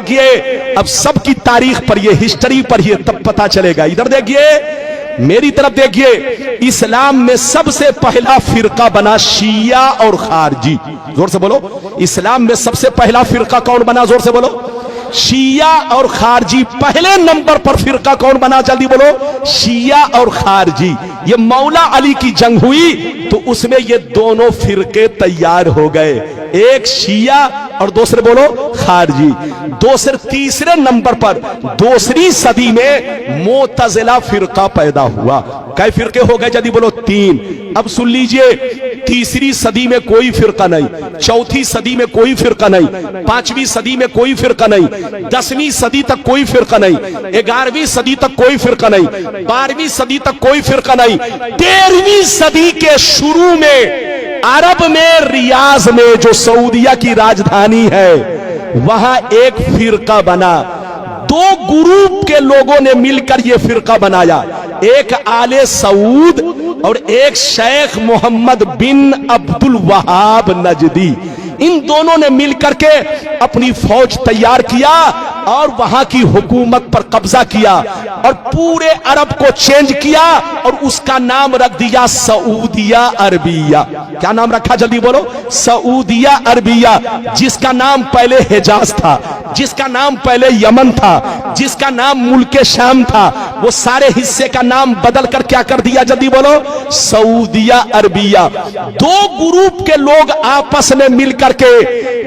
دیکھیے اب سب کی تاریخ پڑھیے، ہسٹری پڑھیے، تب پتا چلے گا۔ ادھر دیکھیے، میری طرف دیکھیے، اسلام میں سب سے پہلا فرقہ بنا شیعہ اور خارجی۔ زور سے بولو، اسلام میں سب سے پہلا فرقہ کون بنا؟ زور سے بولو، شیعہ اور خارجی۔ پہلے نمبر پر فرقہ کون بنا؟ جلدی بولو، شیعہ اور خارجی۔ یہ مولا علی کی جنگ ہوئی تو اس میں یہ دونوں فرقے تیار ہو گئے، ایک شیعہ اور دوسرے بولو خارجی۔ تیسرے نمبر پر دوسری صدی میں معتزلہ فرقہ پیدا ہوا۔ کئی فرقے ہو گئے؟ جلدی بولو، 3۔ اب سن لیجئے، تیسری صدی میں کوئی فرقہ نہیں، چوتھی صدی میں کوئی فرقہ نہیں، 5ویں صدی میں کوئی فرقہ نہیں، 10ویں صدی تک کوئی فرقہ نہیں، 11ویں صدی تک کوئی فرقہ نہیں، 12ویں صدی تک کوئی فرقہ نہیں، 13ویں صدی کے شروع میں عرب میں ریاض میں جو سعودیہ کی راجدھانی ہے وہاں ایک فرقہ بنا۔ 2 گروپ کے لوگوں نے مل کر یہ فرقہ بنایا، ایک آل سعود اور ایک شیخ محمد بن عبد الوہاب نجدی۔ ان دونوں نے مل کر کے اپنی فوج تیار کیا اور وہاں کی حکومت پر قبضہ کیا اور پورے عرب کو چینج کیا اور اس کا نام رکھ دیا سعودیہ عربیہ۔ کیا نام رکھا؟ جلدی بولو، سعودیہ عربیہ۔ جس کا نام پہلے حجاز تھا، جس کا نام پہلے یمن تھا، جس کا نام ملک شام تھا، وہ سارے حصے کا نام بدل کر کیا کر دیا؟ جلدی بولو، سعودیہ عربیہ۔ 2 گروپ کے لوگ آپس میں مل کر کے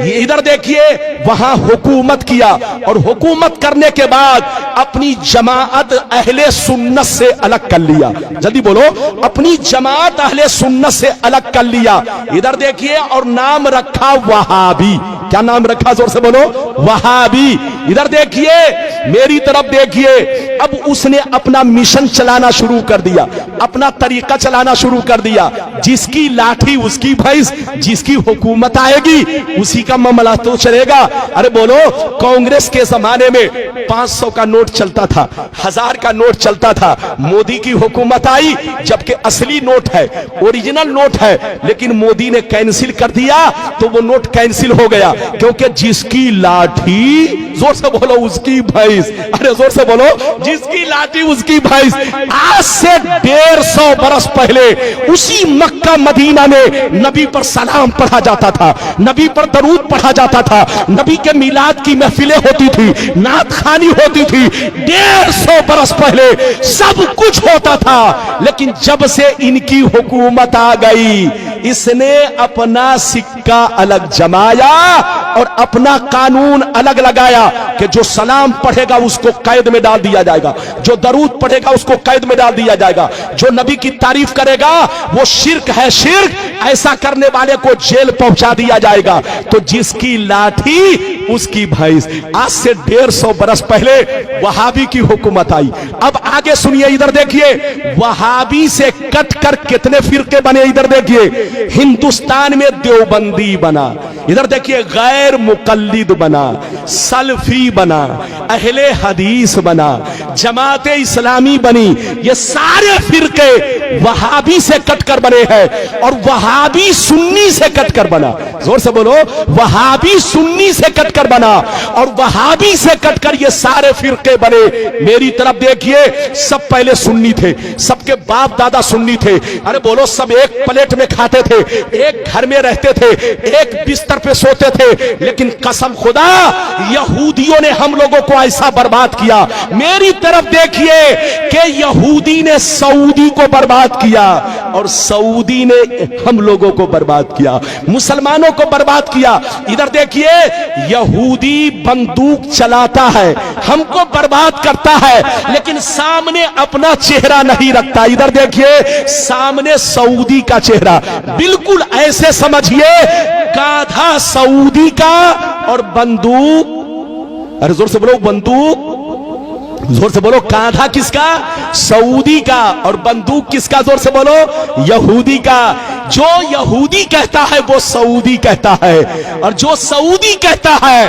ادھر دیکھیے وہاں حکومت کیا اور حکومت کرنے کے بعد اپنی جماعت اہل سنت سے الگ کر لیا۔ جلدی بولو، اپنی جماعت اہل سنت سے الگ کر لیا۔ ادھر دیکھیے، اور نام رکھا وہابی۔ کیا نام رکھا؟ زور سے بولو، وہابی۔ ادھر دیکھیے، میری طرف دیکھیے، اب اس نے اپنا مشن چلانا شروع کر دیا، اپنا طریقہ چلانا شروع کر دیا۔ جس کی لاٹھی اس کی بھینس، جس کی حکومت آئے گی اسی کا معاملہ تو چلے گا۔ ارے بولو، کانگریس کے زمانے میں 500 کا نوٹ چلتا تھا، 1000 کا نوٹ چلتا تھا۔ مودی کی حکومت آئی، جبکہ اصلی نوٹ ہے، اوریجنل نوٹ ہے، لیکن مودی نے کینسل کر دیا تو وہ نوٹ کینسل ہو گیا، کیونکہ جس کی لاٹھی، زور سے بولو، اس کی بھینس۔ ارے زور سے بولو، جس کی لاٹھی اس کی بھینس۔ آج سے 150 برس پہلے اسی مکہ مدینہ میں نبی پر سلام پڑھا جاتا تھا، نبی پر درود پڑھا جاتا تھا، نبی کے میلاد کی محفلیں ہوتی تھی، نعت خوانی ہوتی تھی۔ 150 برس پہلے سب کچھ ہوتا تھا، لیکن جب سے ان کی حکومت آ گئی اس نے اپنا سکہ الگ جمایا اور اپنا قانون الگ لگایا کہ جو سلام پڑھے گا اس کو قید میں ڈال دیا جائے گا، جو درود پڑھے گا اس کو قید میں ڈال دیا جائے گا، جو نبی کی تعریف کرے گا وہ شرک ہے، شرک، ایسا کرنے والے کو جیل پہنچا دیا جائے گا۔ تو جس کی لاٹھی اس کی بھینس۔ آج سے 150 برس پہلے وہابی کی حکومت آئی۔ اب آگے سنیے، ادھر دیکھیے، وہابی سے کٹ کر کتنے فرقے بنے؟ ادھر دیکھیے، ہندوستان میں دیوبندی بنا، ادھر دیکھیے غیر مقلد بنا، سلفی بنا، اہل حدیث بنا، جماعت اسلامی بنی۔ یہ سارے فرقے وہابی سے کٹ کر بنے ہیں، اور وہابی سنی سے کٹ کر بنا۔ زور سے بولو، وہابی سنی سے کٹ کر بنا، اور وہابی سے کٹ کر یہ سارے فرقے بنے۔ میری طرف دیکھیے، سب پہلے سنی تھے، سب کے باپ دادا سنی تھے۔ ارے بولو، سب ایک پلیٹ میں کھاتے تھے، ایک گھر میں رہتے تھے، ایک بستر پہ سوتے تھے، لیکن قسم خدا یہودیوں نے ہم لوگوں کو ایسا برباد کیا۔ میری طرف دیکھیے کہ یہودی نے سعودی کو برباد کیا اور سعودی نے ہم لوگوں کو برباد کیا، مسلمانوں کو برباد کیا۔ ادھر دیکھیے، یہودی بندوق چلاتا ہے، ہم کو برباد کرتا ہے، لیکن سامنے اپنا چہرہ نہیں رکھتا۔ ادھر دیکھیے، سامنے سعودی کا چہرہ، بالکل ایسے سمجھیے گادھا سعودی کا اور بندوق، ارے زور سے بولو، بندوق، زور سے بولو، کاندھا کس کا؟ سعودی کا، اور بندوق کس کا؟ زور سے بولو، یہودی کا۔ جو یہودی کہتا ہے وہ سعودی کہتا ہے، اور جو سعودی کہتا ہے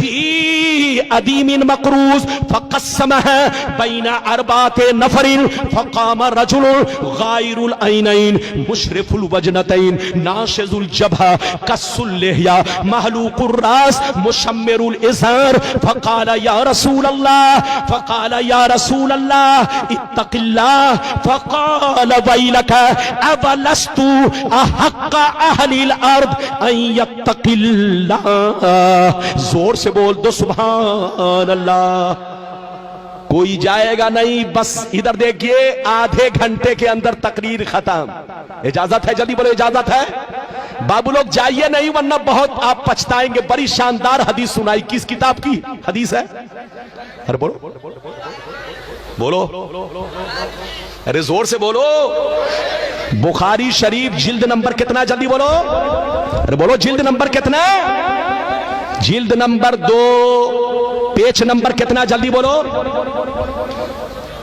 في أديم مقروز فقسمها بين أربعة نفر فقام رجل غائر العينين مشرف الوجنتين ناشز الجبهة قص اللحية محلوق الراس مشمر الإزار فقال يا رسول الله اتق الله فقال ويلك أولست أحق أهل الأرض أن يتق الله. زور سے بول دو سبحان اللہ. کوئی جائے گا نہیں. بس ادھر دیکھیے آدھے گھنٹے کے اندر تقریر ختم. اجازت ہے؟ جلدی بولو اجازت ہے. بابو لوگ جائیے نہیں ورنہ بہت آپ پچھتائیں گے. بڑی شاندار حدیث سنائی. کس کتاب کی حدیث ہے؟ ارے بولو بولو, ارے زور سے بولو. بخاری شریف جلد نمبر کتنا؟ جلدی بولو. ارے بولو جلد نمبر کتنا؟ جلد نمبر 2 پیج نمبر کتنا؟ جلدی بولو.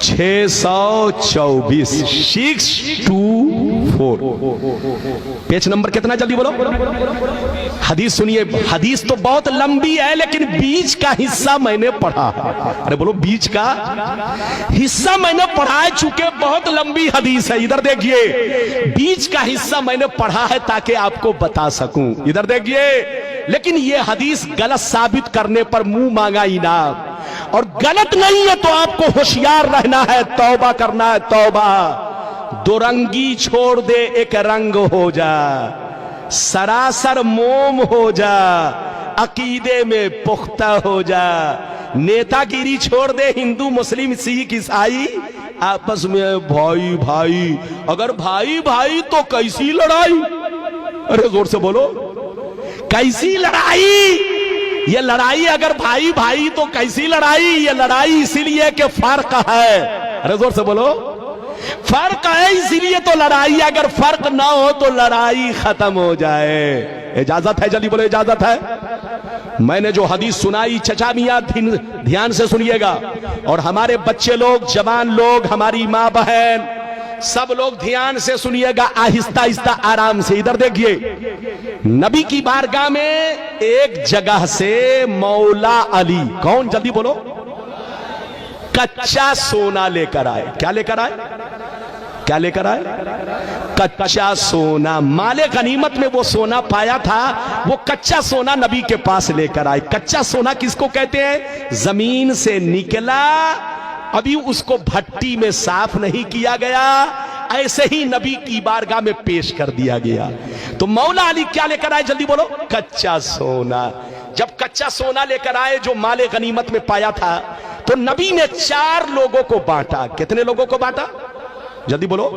624 624 پیج نمبر کتنا؟ جلدی بولو. حدیث سنیے. حدیث تو بہت لمبی ہے لیکن بیچ کا حصہ میں نے پڑھا. ارے بولو بیچ کا حصہ میں نے پڑھا ہے چونکہ بہت لمبی حدیث ہے. ادھر دیکھیے بیچ کا حصہ میں نے پڑھا ہے تاکہ آپ کو بتا سکوں. ادھر دیکھیے. لیکن یہ حدیث غلط ثابت کرنے پر منہ مانگا انعام. اور غلط نہیں ہے تو آپ کو ہوشیار رہنا ہے, توبہ کرنا ہے. توبہ. دو رنگی چھوڑ دے ایک رنگ ہو جا, سراسر موم ہو جا, عقیدے میں پختہ ہو جا. نیتا گیری چھوڑ دے, ہندو مسلم سکھ عیسائی آپس میں بھائی بھائی. اگر بھائی بھائی تو کیسی لڑائی؟ ارے زور سے بولو. کیسی لڑائی؟ یہ لڑائی اگر بھائی بھائی تو کیسی لڑائی؟ یہ لڑائی اسی لیے کہ فرق ہے. ارے زور سے بولو. فرق ہے اسی لیے تو لڑائی. اگر فرق نہ ہو تو لڑائی ختم ہو جائے. اجازت ہے؟ جلدی بولو اجازت ہے. میں نے جو حدیث سنائی چچا میاں دھیان سے سنیے گا, اور ہمارے بچے لوگ, جوان لوگ, ہماری ماں بہن, سب لوگ دھیان سے سنیے گا, آہستہ آہستہ آرام سے. ادھر دیکھیے. نبی کی بارگاہ میں ایک جگہ سے مولا علی, کون؟ جلدی بولو. کچا سونا لے کر آئے. کیا لے کر آئے؟ کیا لے کر آئے؟ کچا سونا. مال غنیمت میں وہ سونا پایا تھا, وہ کچا سونا نبی کے پاس لے کر آئے. کچا سونا کس کو کہتے ہیں؟ زمین سے نکلا, ابھی اس کو بھٹی میں صاف نہیں کیا گیا, ایسے ہی نبی کی بارگاہ میں پیش کر دیا گیا. تو مولا علی کیا لے کر آئے؟ جلدی بولو. کچا سونا. جب کچا سونا لے کر آئے جو مال غنیمت میں پایا تھا, تو نبی نے 4 لوگوں کو بانٹا. کتنے لوگوں کو بانٹا؟ جلدی بولو.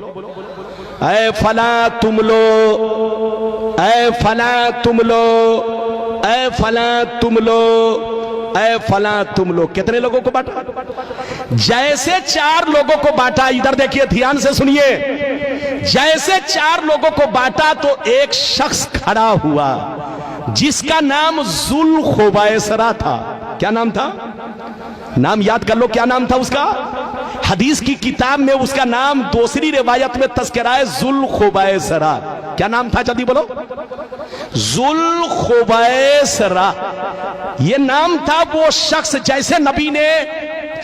اے فلاں تم لو, اے فلاں تم لو, اے فلاں تم لو, اے فلاں تم لو. کتنے لوگوں کو بانٹا؟ جیسے 4 لوگوں کو بانٹا. ادھر دیکھیے دھیان سے سنیے. جیسے 4 لوگوں کو بانٹا تو ایک شخص کھڑا ہوا جس کا نام ذوالخویسرہ تھا. کیا نام تھا؟ نام یاد کر لو. کیا نام تھا اس کا؟ حدیث کی کتاب میں اس کا نام دوسری روایت میں تذکرہ ہے ذوالخویسرہ. کیا نام تھا؟ جلدی بولو. ذوالخویسرہ یہ نام تھا. وہ شخص جیسے نبی نے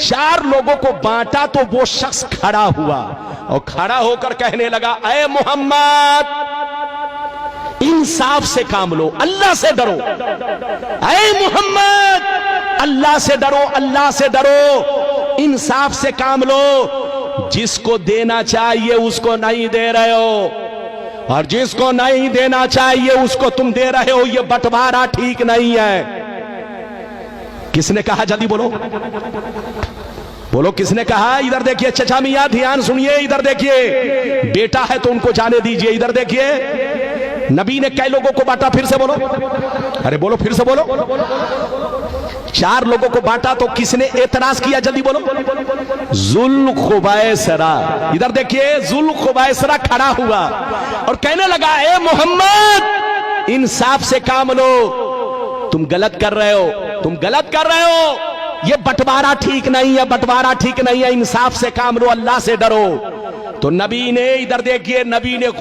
4 لوگوں کو بانٹا تو وہ شخص کھڑا ہوا اور کھڑا ہو کر کہنے لگا, اے محمد انصاف سے کام لو, اللہ سے ڈرو. اے محمد اللہ سے ڈرو, اللہ سے ڈرو, انصاف سے کام لو. جس کو دینا چاہیے اس کو نہیں دے رہے ہو, اور جس کو نہیں دینا چاہیے اس کو تم دے رہے ہو. یہ بٹوارا ٹھیک نہیں ہے. کس نے کہا؟ جلدی بولو. بولو کس نے کہا؟ ادھر دیکھیے چچا میاں دھیان سنیے. ادھر دیکھیے. بیٹا ہے تو ان کو جانے دیجئے. ادھر دیکھیے نبی نے کئی لوگوں کو بانٹا؟ پھر سے بولو. ارے بولو پھر سے بولو. 4 لوگوں کو بانٹا تو کس نے اعتراض کیا؟ جلدی بولو. ذوالخویسرہ. ادھر دیکھیے ذوالخویسرہ کھڑا ہوا اور کہنے لگا, اے محمد انصاف سے کام لو, تم غلط کر رہے ہو, تم غلط کر رہے ہو. یہ بٹوارا ٹھیک نہیں ہے, بٹوارا ٹھیک نہیں ہے. انصاف سے کام لو, اللہ سے ڈرو. تو نبی نے ادھر دیکھیے نبی نے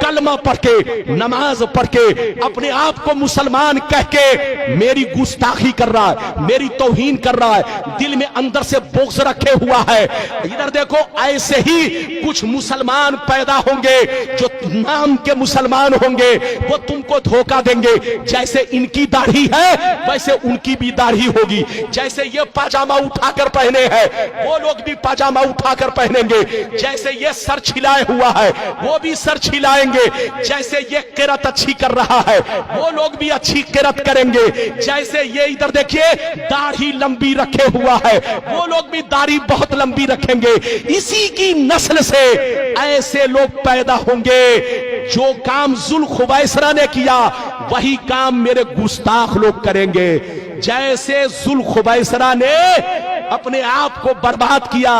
کلمہ پڑھ کے نماز پڑھ کے اپنے آپ کو مسلمان کہہ کے میری گستاخی کر رہا ہے، میری توہین کر رہا ہے، دل میں اندر سے بغض رکھے ہوا ہے۔ ادھر دیکھو ایسے ہی کچھ مسلمان پیدا ہوں گے جو نام کے مسلمان ہوں گے، وہ تم کو دھوکہ دیں گے، جیسے ان کی داڑھی ہے ویسے ان کی بھی داڑھی ہوگی، جیسے یہ پاجامہ اٹھا کر پہنے ہیں وہ لوگ بھی پاجامہ اٹھا کر پہنیں گے، جیسے یہ سر چھلائے ہوا ہے وہ بھی سر چھلائیں گے، جیسے یہ قرت اچھی کر رہا ہے وہ لوگ بھی اچھی قرت کریں گے، جیسے یہ ادھر دیکھیے داڑھی لمبی رکھے ہوا ہے وہ لوگ بھی داڑھی بہت لمبی رکھیں گے۔ اسی کی نسل سے ایسے لوگ پیدا ہوں گے، جو کام ذوالخویسرہ نے کیا وہی کام میرے گستاخ لوگ کریں گے۔ جیسے ذوالخویسرہ نے اپنے آپ کو برباد کیا،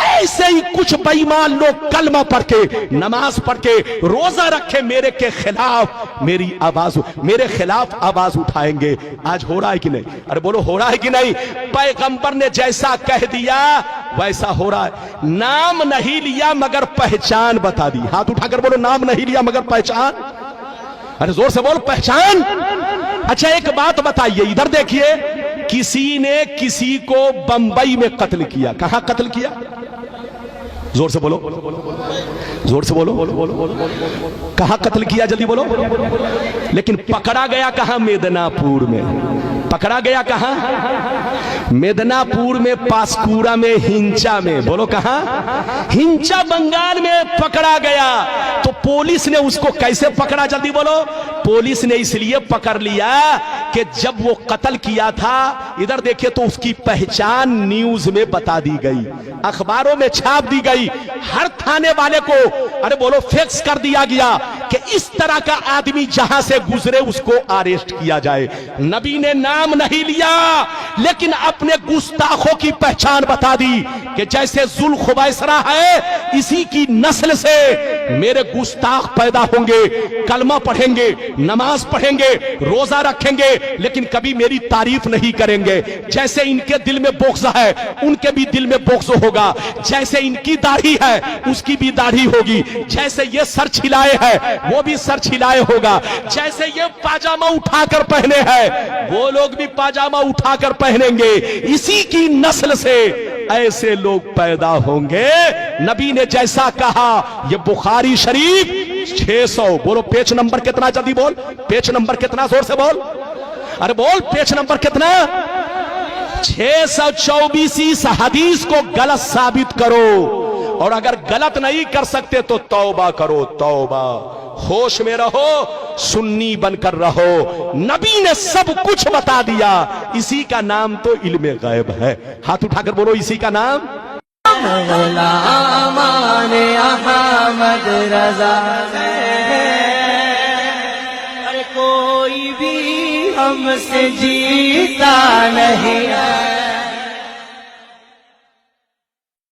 ایسے ہی کچھ بے ایمان لوگ کلمہ پڑھ کے نماز پڑھ کے روزہ رکھے میرے کے خلاف میرے خلاف آواز اٹھائیں گے۔ آج ہو رہا ہے کہ نہیں؟ ارے بولو ہو رہا ہے کہ نہیں؟ پیغمبر نے جیسا کہہ دیا ویسا ہو رہا ہے۔ نام نہیں لیا مگر پہچان بتا دی۔ ہاتھ اٹھا کر بولو نام نہیں لیا مگر پہچان۔ ارے زور سے بول پہچان۔ اچھا ایک بات بتائیے، ادھر دیکھیے، کسی نے کسی کو بمبئی میں قتل کیا، کہاں قتل کیا؟ زور سے بولو، زور سے بولو، کہاں قتل کیا؟ جلدی بولو۔ لیکن پکڑا گیا کہاں؟ میدناپور میں۔ پکڑا گیا کہاں؟ میدناپور میں، پاسکورا میں، ہنچا میں۔ بولو کہاں؟ ہنچا بنگال میں پکڑا گیا۔ تو پولیس نے اس کو کیسے پکڑا؟ جلدی بولو۔ پولیس نے اس لیے پکڑ لیا کہ جب وہ قتل کیا تھا، ادھر دیکھیں تو اس کی پہچان نیوز میں بتا دی گئی، اخباروں میں چھاپ دی گئی، ہر تھانے والے کو ارے بولو فیکس کر دیا گیا کہ اس طرح کا آدمی جہاں سے گزرے اس کو اریسٹ کیا جائے۔ نبی نے نام نہیں لیا لیکن اپنے گستاخوں کی پہچان بتا دی کہ جیسے ذوالخویسرہ ہے اسی کی نسل سے میرے گستاخ پیدا ہوں گے، کلمہ پڑھیں گے، نماز پڑھیں گے، روزہ رکھیں گے، لیکن کبھی میری تعریف نہیں کریں گے۔ جیسے ان کے دل میں بغض ہے ان کے بھی دل میں بغض ہوگا، جیسے ان کی داڑھی ہے اس کی بھی داڑھی ہوگی، جیسے یہ سر چھلائے ہے وہ بھی سر چھلائے ہوگا، جیسے یہ پاجامہ اٹھا کر پہنے ہیں وہ لوگ بھی پاجامہ اٹھا کر پہنیں گے۔ اسی کی نسل سے ایسے لوگ پیدا ہوں گے۔ نبی نے جیسا کہا، یہ بخاری شریف 600، بولو پیج نمبر کتنا؟ جلدی بول، پیج نمبر کتنا؟ زور سے بول، ارے بول پیج نمبر کتنا؟ 624۔ اس حدیث کو غلط ثابت کرو، اور اگر غلط نہیں کر سکتے تو توبہ کرو، توبہ۔ ہوش میں رہو، سنی بن کر رہو، نبی نے سب کچھ بتا دیا، اسی کا نام تو علم غیب ہے۔ ہاتھ اٹھا کر بولو اسی کا نام۔ غلامان احمد رضا کوئی بھی ہم سے جیتا نہیں۔